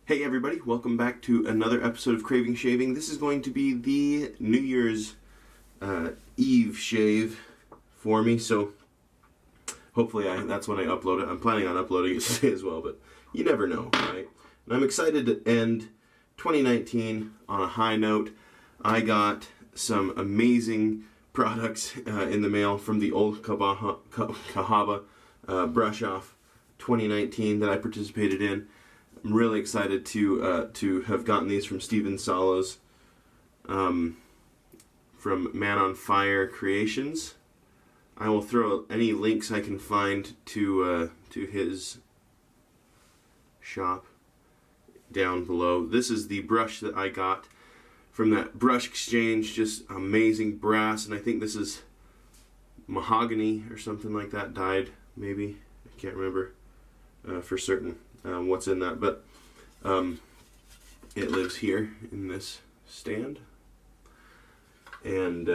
Hey everybody, welcome back to another episode of Craving Shaving. This is going to be the New Year's Eve shave for me, so hopefully that's when I upload it. I'm planning on uploading it today as well, but you never know, right? And I'm excited to end 2019 on a high note. I got some amazing products in the mail from the old Cahaba brush off 2019 that I participated in. I'm really excited to have gotten these from Steven Salos from Man on Fire Creations. I will throw any links I can find to his shop down below. This is the brush that I got from that brush exchange, just amazing brass, and I think this is mahogany or something like that, dyed maybe. I can't remember for certain what's in that, but it lives here in this stand, and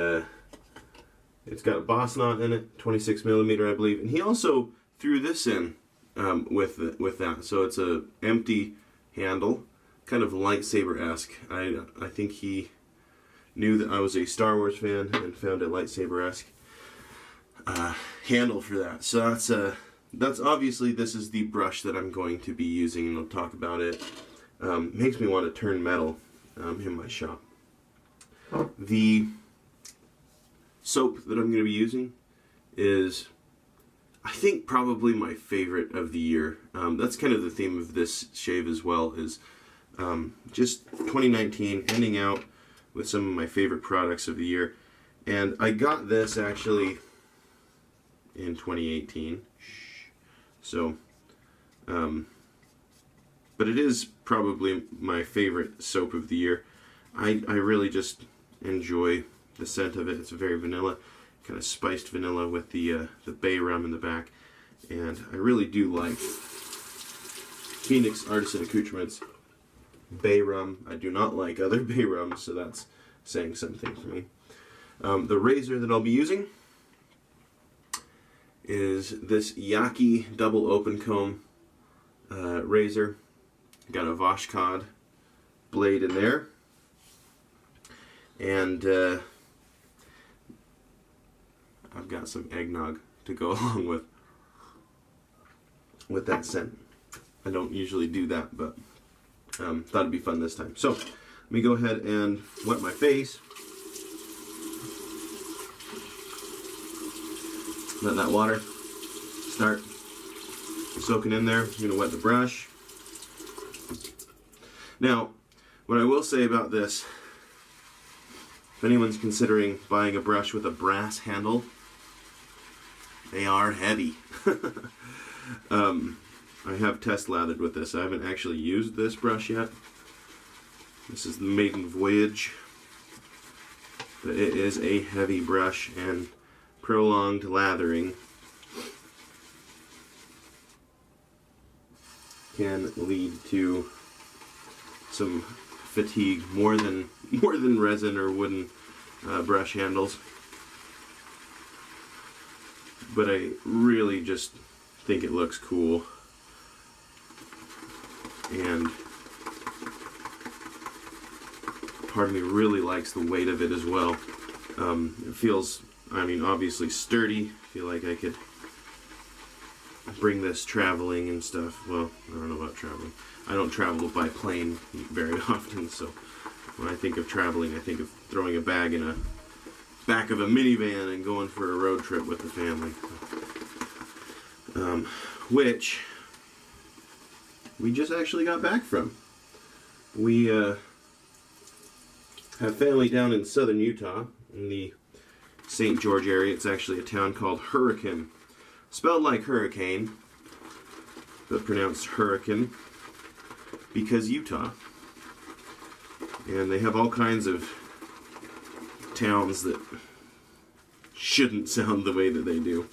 it's got a boss knot in it, 26mm I believe, and he also threw this in with that, so it's a empty handle, kind of lightsaber-esque. I think he knew that I was a Star Wars fan and found a lightsaber-esque handle for that. So that's obviously, this is the brush that I'm going to be using, and I'll talk about it. Makes me want to turn metal in my shop. The soap that I'm going to be using is, I think, probably my favorite of the year. That's kind of the theme of this shave as well, is just 2019 ending out with some of my favorite products of the year. And I got this actually in 2018. So, but it is probably my favorite soap of the year. I really just enjoy the scent of it. It's very vanilla, kind of spiced vanilla with the bay rum in the back, and I really do like Phoenix Artisan Accoutrements bay rum. I do not like other bay rums, so that's saying something for me. The razor that I'll be using is this Yaki double open comb razor. Got a Vashkod blade in there, and I've got some eggnog to go along with that scent. I don't usually do that, but thought it'd be fun this time. So let me go ahead and wet my face. Let that water start soaking in there. I'm going to wet the brush. Now, what I will say about this, if anyone's considering buying a brush with a brass handle, they are heavy. I have test lathered with this. I haven't actually used this brush yet. This is the Maiden Voyage. But it is a heavy brush, and prolonged lathering can lead to some fatigue, more than resin or wooden brush handles. But I really just think it looks cool, and part of me really likes the weight of it as well. It feels, I mean, obviously sturdy. I feel like I could bring this traveling and stuff. Well, I don't know about traveling. I don't travel by plane very often, so when I think of traveling, I think of throwing a bag in a back of a minivan and going for a road trip with the family. Which we just actually got back from. We have family down in southern Utah, in the St. George area. It's actually a town called Hurricane. Spelled like hurricane, but pronounced hurricane, because Utah. And they have all kinds of towns that shouldn't sound the way that they do.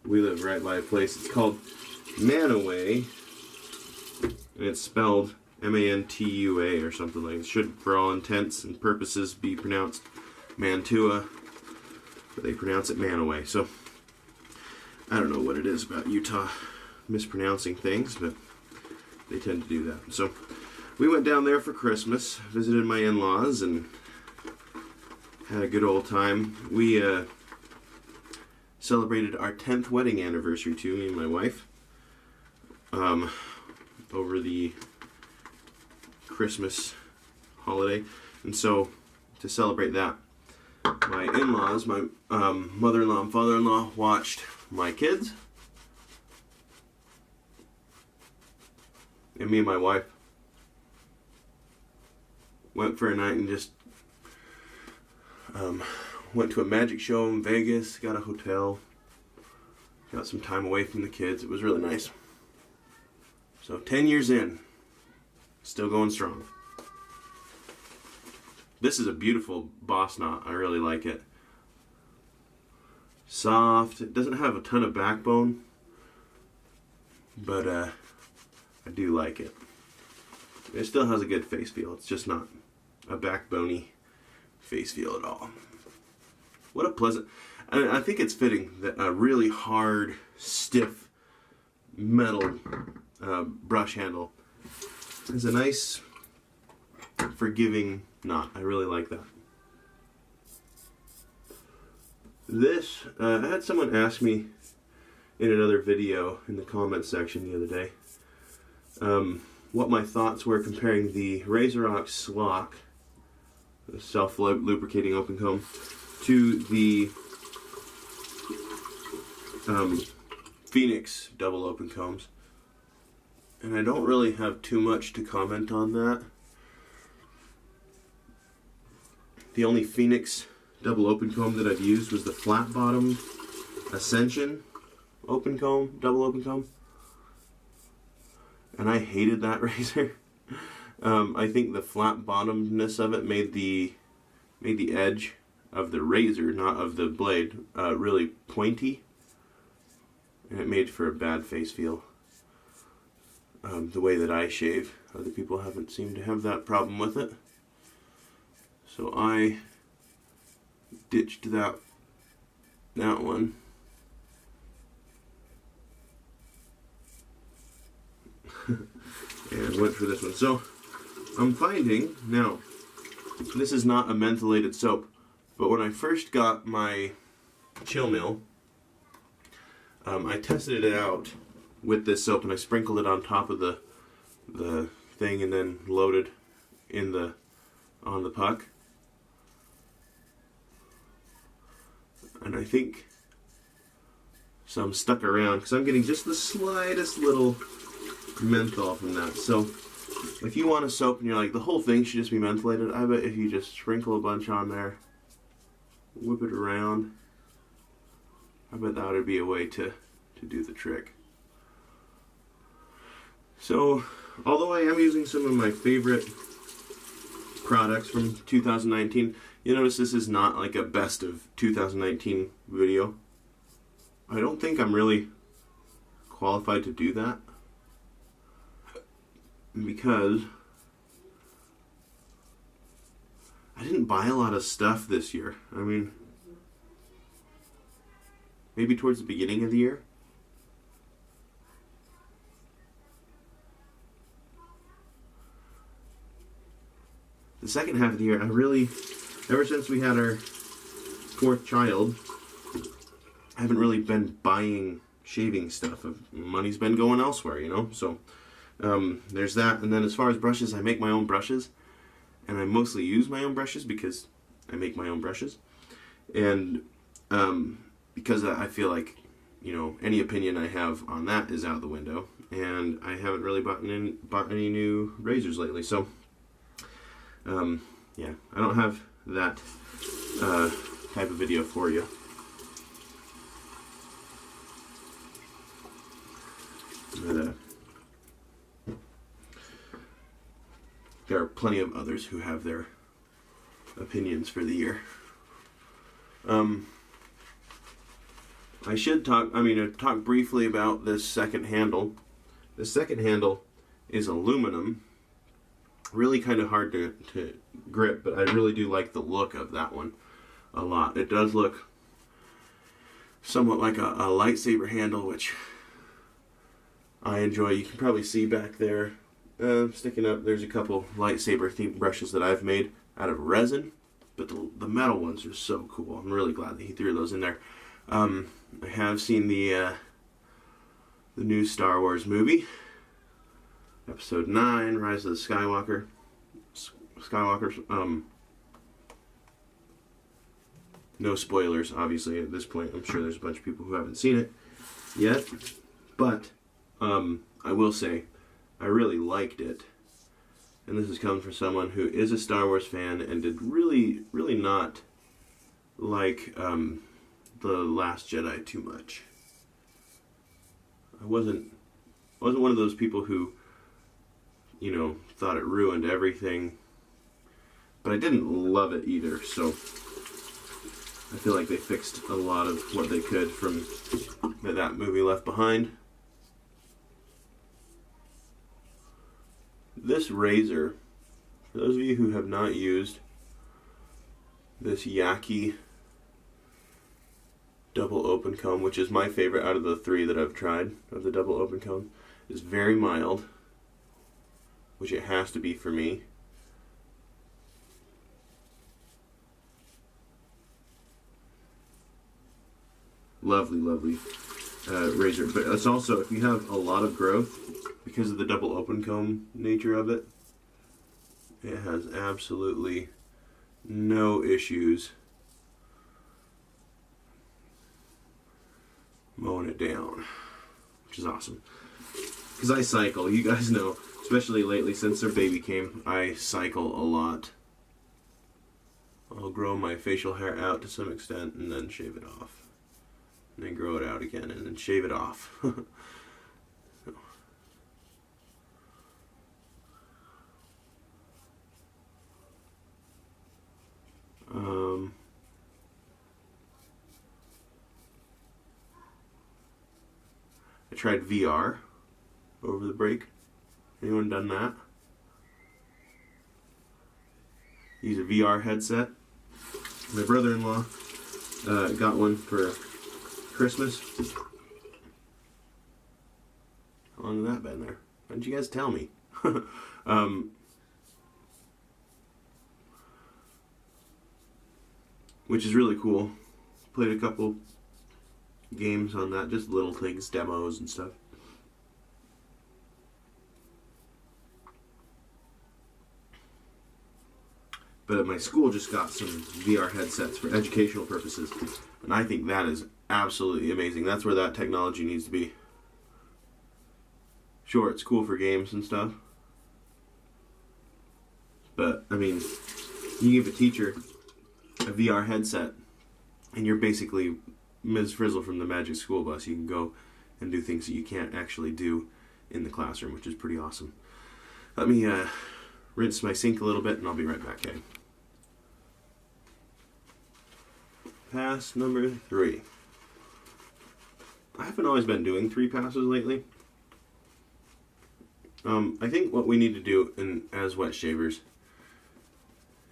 We live right by a place, it's called Mantua, and it's spelled M-A-N-T-U-A or something like that. It should, for all intents and purposes, be pronounced Mantua, but they pronounce it Mantua. So I don't know what it is about Utah mispronouncing things, but they tend to do that. So we went down there for Christmas, visited my in-laws, and had a good old time. We celebrated our 10th wedding anniversary too, me and my wife, over the Christmas holiday. And so to celebrate that, my in-laws, my mother-in-law and father-in-law watched my kids, and me and my wife went for a night and just went to a magic show in Vegas, got a hotel, got some time away from the kids. It was really nice. So 10 years in, still going strong. This is a beautiful boss knot. I really like it. Soft. It doesn't have a ton of backbone, but I do like it. It still has a good face feel. It's just not a backbony face feel at all. What a pleasant... I think it's fitting that a really hard, stiff metal brush handle is a nice, forgiving knot. I really like that. This, I had someone ask me in another video in the comments section the other day what my thoughts were comparing the RazorOx Slock, the self-lubricating open comb, to the Phoenix double open combs. And I don't really have too much to comment on that. The only Phoenix double open comb that I've used was the flat bottom Ascension open comb, double open comb. And I hated that razor. I think the flat bottomedness of it made the edge of the razor, not of the blade, really pointy. And it made for a bad face feel. The way that I shave. Other people haven't seemed to have that problem with it. So I ditched that one. And went for this one. So I'm finding, now, this is not a mentholated soap, but when I first got my chill mill, I tested it out with this soap and I sprinkled it on top of the thing and then loaded on the puck. And I think some stuck around because I'm getting just the slightest little menthol from that. So if you want a soap and you're like, the whole thing should just be mentholated, I bet if you just sprinkle a bunch on there, whip it around, I bet that would be a way to do the trick. So, although I am using some of my favorite products from 2019, you notice this is not like a best of 2019 video. I don't think I'm really qualified to do that, because I didn't buy a lot of stuff this year. I mean, maybe towards the beginning of the year. The second half of the year, I really, ever since we had our fourth child, I haven't really been buying shaving stuff. Money's been going elsewhere, you know? So, there's that. And then as far as brushes, I make my own brushes. And I mostly use my own brushes because I make my own brushes. And because I feel like, you know, any opinion I have on that is out the window. And I haven't really bought any new razors lately. So, yeah, I don't have that type of video for you. But, there are plenty of others who have their opinions for the year. I should talk briefly about this second handle. The second handle is aluminum. Really kind of hard to grip, but I really do like the look of that one a lot. It does look somewhat like a lightsaber handle, which I enjoy. You can probably see back there Sticking up, there's a couple lightsaber themed brushes that I've made out of resin, but the metal ones are so cool. I'm really glad that he threw those in there. I have seen the new Star Wars movie, Episode 9, Rise of the Skywalker. No spoilers, obviously, at this point. I'm sure there's a bunch of people who haven't seen it yet, but I will say I really liked it. And this is coming from someone who is a Star Wars fan and did really not like The Last Jedi too much. I wasn't one of those people who, you know, thought it ruined everything, but I didn't love it either, so I feel like they fixed a lot of what they could from that movie left behind. This razor, for those of you who have not used this Yaki double open comb, which is my favorite out of the 3 that I've tried of the double open comb, is very mild, which it has to be for me. Lovely razor, but it's also, if you have a lot of growth, because of the double open comb nature of it, it has absolutely no issues mowing it down, which is awesome. Because I cycle, you guys know, especially lately since their baby came, I cycle a lot. I'll grow my facial hair out to some extent and then shave it off. And then grow it out again and then shave it off. I tried VR over the break. Anyone done that? Use a VR headset. My brother-in-law got one for Christmas. How long has that been there? Why didn't you guys tell me? Which is really cool. Played a couple games on that, just little things, demos and stuff. But at my school just got some VR headsets for educational purposes, and I think that is absolutely amazing. That's where that technology needs to be. Sure, it's cool for games and stuff, but I mean, you give a teacher a VR headset and you're basically Ms. Frizzle from the Magic School Bus. You can go and do things that you can't actually do in the classroom, which is pretty awesome. Let me rinse my sink a little bit and I'll be right back, okay? Pass number 3. I haven't always been doing 3 passes lately. I think what we need to do as wet shavers,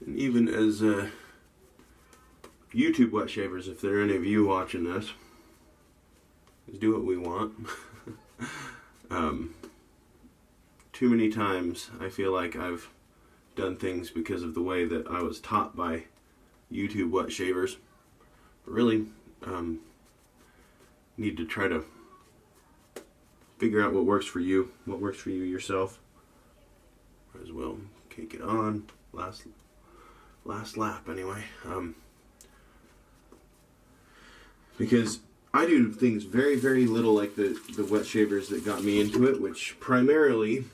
and even as YouTube wet shavers, if there are any of you watching this, is do what we want. Too many times I feel like I've done things because of the way that I was taught by YouTube wet shavers. But really need to try to figure out what works for you, yourself. Might as well cake it on. Last lap anyway. Because I do things very, very little like the wet shavers that got me into it, which primarily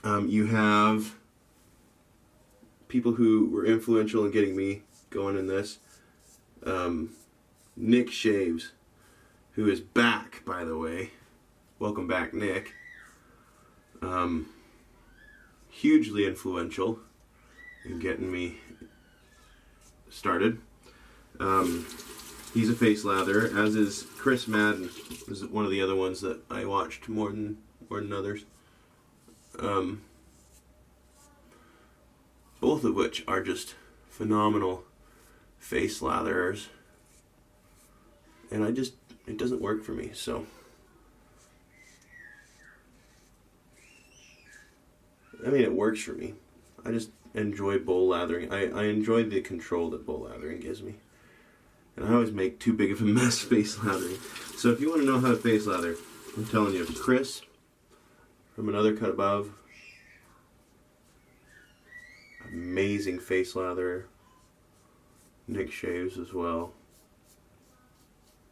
you have people who were influential in getting me going in this. Nick Shaves, who is back, by the way. Welcome back, Nick. Hugely influential in getting me started. He's a face lather, as is Chris Madden, is one of the other ones that I watched more than others. Both of which are just phenomenal face latherers. And it doesn't work for me, so. I mean, it works for me. I just enjoy bowl lathering. I enjoy the control that bowl lathering gives me. And I always make too big of a mess face lathering. So if you want to know how to face lather, I'm telling you, Chris from Another Cut Above, amazing face latherer. Nick shaves as well.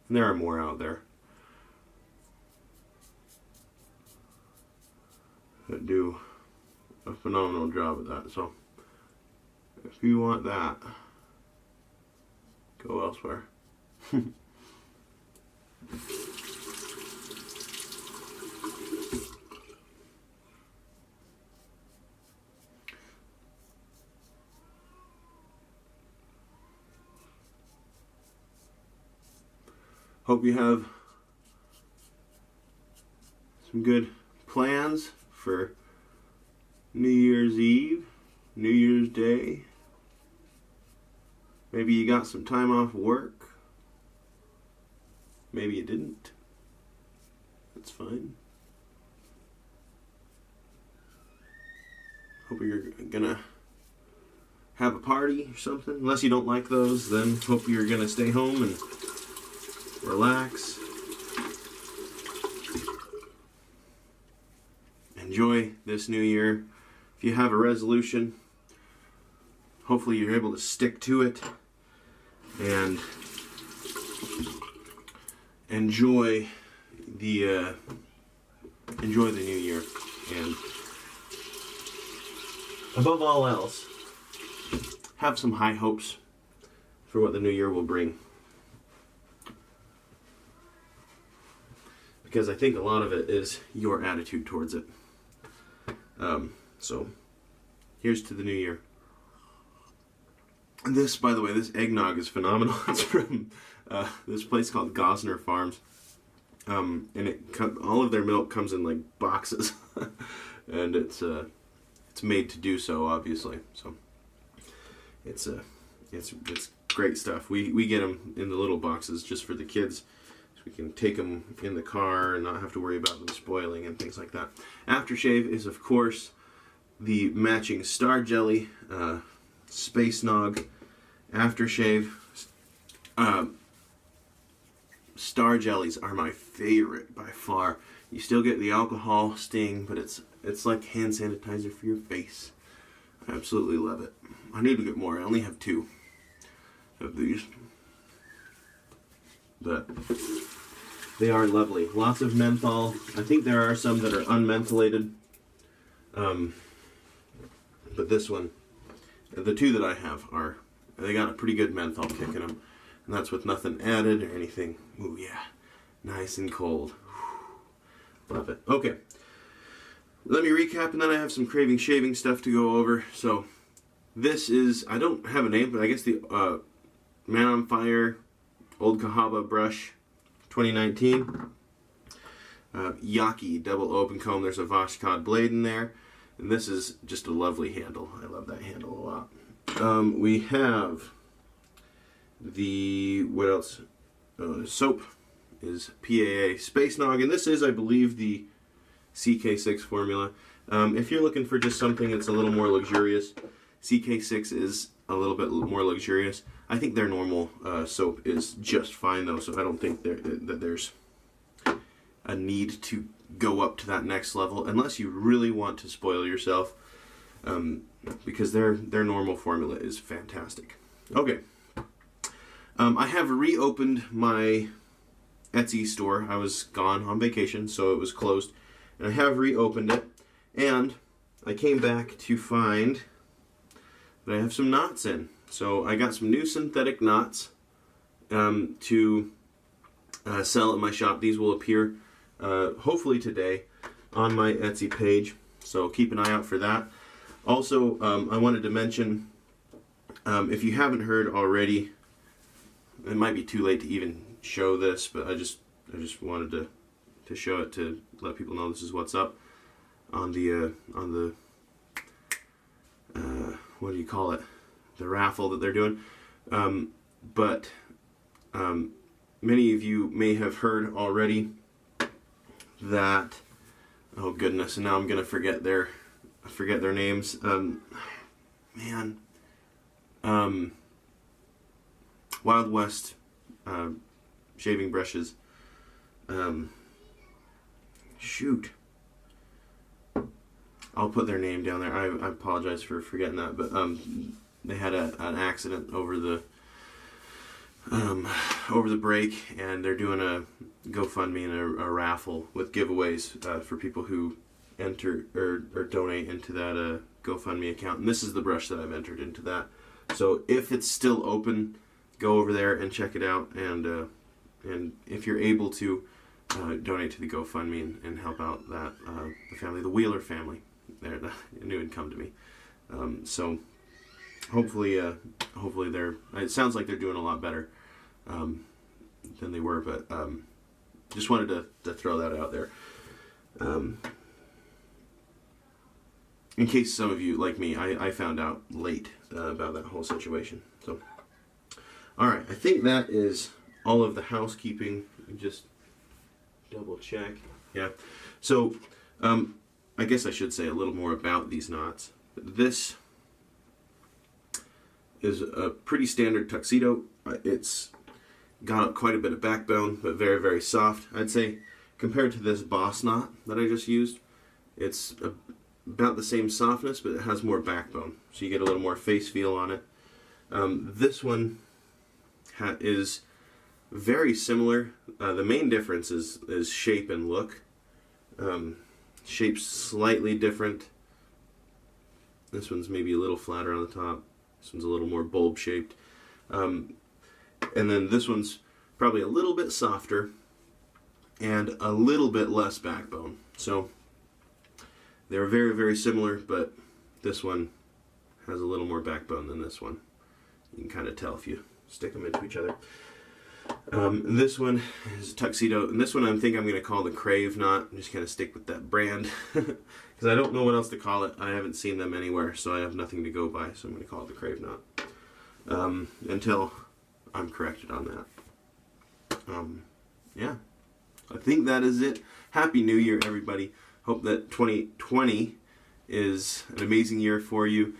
And there are more out there that do a phenomenal job at that. So if you want that, go elsewhere. Hope you have some good plans for New Year's Eve, New Year's Day. Maybe you got some time off work. Maybe you didn't. That's fine. Hope you're gonna have a party or something. Unless you don't like those, then hope you're gonna stay home and relax. Enjoy this new year. If you have a resolution, hopefully you're able to stick to it and enjoy the new year. And above all else, have some high hopes for what the new year will bring. Because I think a lot of it is your attitude towards it. So, here's to the new year. And this, by the way, this eggnog is phenomenal. It's from this place called Gosner Farms. And all of their milk comes in like boxes. And it's made to do so, obviously. So, it's great stuff. We get them in the little boxes just for the kids. We can take them in the car and not have to worry about them spoiling and things like that. Aftershave is, of course, the matching Star Jelly Space Nog aftershave. Star Jellies are my favorite by far. You still get the alcohol sting, but it's like hand sanitizer for your face. I absolutely love it. I need to get more. I only have 2 of these. But they are lovely. Lots of menthol. I think there are some that are unmentholated. But this one, the 2 that I have they got a pretty good menthol kick in them. And that's with nothing added or anything. Ooh, yeah. Nice and cold. Love it. Okay. Let me recap, and then I have some craving shaving stuff to go over. So, this is, I don't have a name, but I guess the Man on Fire Old Cahaba Brush 2019. Yaki double open comb. There's a Vashkod blade in there. And this is just a lovely handle. I love that handle a lot. We have the, what else? Soap is PAA Space Nog. And this is, I believe, the CK6 formula. If you're looking for just something that's a little more luxurious, CK6 is a little bit more luxurious. I think their normal soap is just fine though, so I don't think that there's a need to go up to that next level unless you really want to spoil yourself, because their normal formula is fantastic. Okay, I have reopened my Etsy store. I was gone on vacation, so it was closed, and I have reopened it, and I came back to find that I have some knots in. So I got some new synthetic knots to sell at my shop. These will appear hopefully today on my Etsy page, so keep an eye out for that. Also, I wanted to mention, if you haven't heard already, it might be too late to even show this, but I just wanted to show it to let people know this is what's up on the what do you call it? The raffle that they're doing. But many of you may have heard already that, oh goodness, and now I'm going to forget their I forget their names. Man. Wild West shaving brushes. Shoot. I'll put their name down there. I apologize for forgetting that, but they had an accident over the break, and they're doing a GoFundMe and a raffle with giveaways for people who enter or donate into that GoFundMe account. And this is the brush that I've entered into that. So if it's still open, go over there and check it out. And if you're able to, donate to the GoFundMe and help out that the family, the Wheeler family. I knew it'd come to me. So hopefully they're. It sounds like they're doing a lot better than they were, but just wanted to throw that out there. In case some of you, like me, I found out late about that whole situation. So, all right, I think that is all of the housekeeping. Just double check. Yeah. So, I guess I should say a little more about these knots. This is a pretty standard tuxedo. It's got quite a bit of backbone, but very, very soft. I'd say compared to this boss knot that I just used, it's about the same softness, but it has more backbone. So you get a little more face feel on it. This one is very similar. The main difference is shape and look. Shape's slightly different. This one's maybe a little flatter on the top. This one's a little more bulb shaped. And then this one's probably a little bit softer and a little bit less backbone. So they're very, very similar, but this one has a little more backbone than this one. You can kind of tell if you stick them into each other. This one is a tuxedo, and this one I think I'm going to call the Crave knot. I'm just going to stick with that brand because I don't know what else to call it. I haven't seen them anywhere, so I have nothing to go by, so I'm going to call it the Crave knot until I'm corrected on that. Yeah, I think that is it. Happy New Year, everybody. Hope that 2020 is an amazing year for you,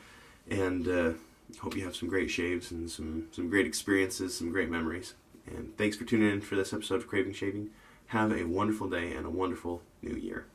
and hope you have some great shaves and some great experiences, some great memories. And thanks for tuning in for this episode of Craving Shaving. Have a wonderful day and a wonderful new year.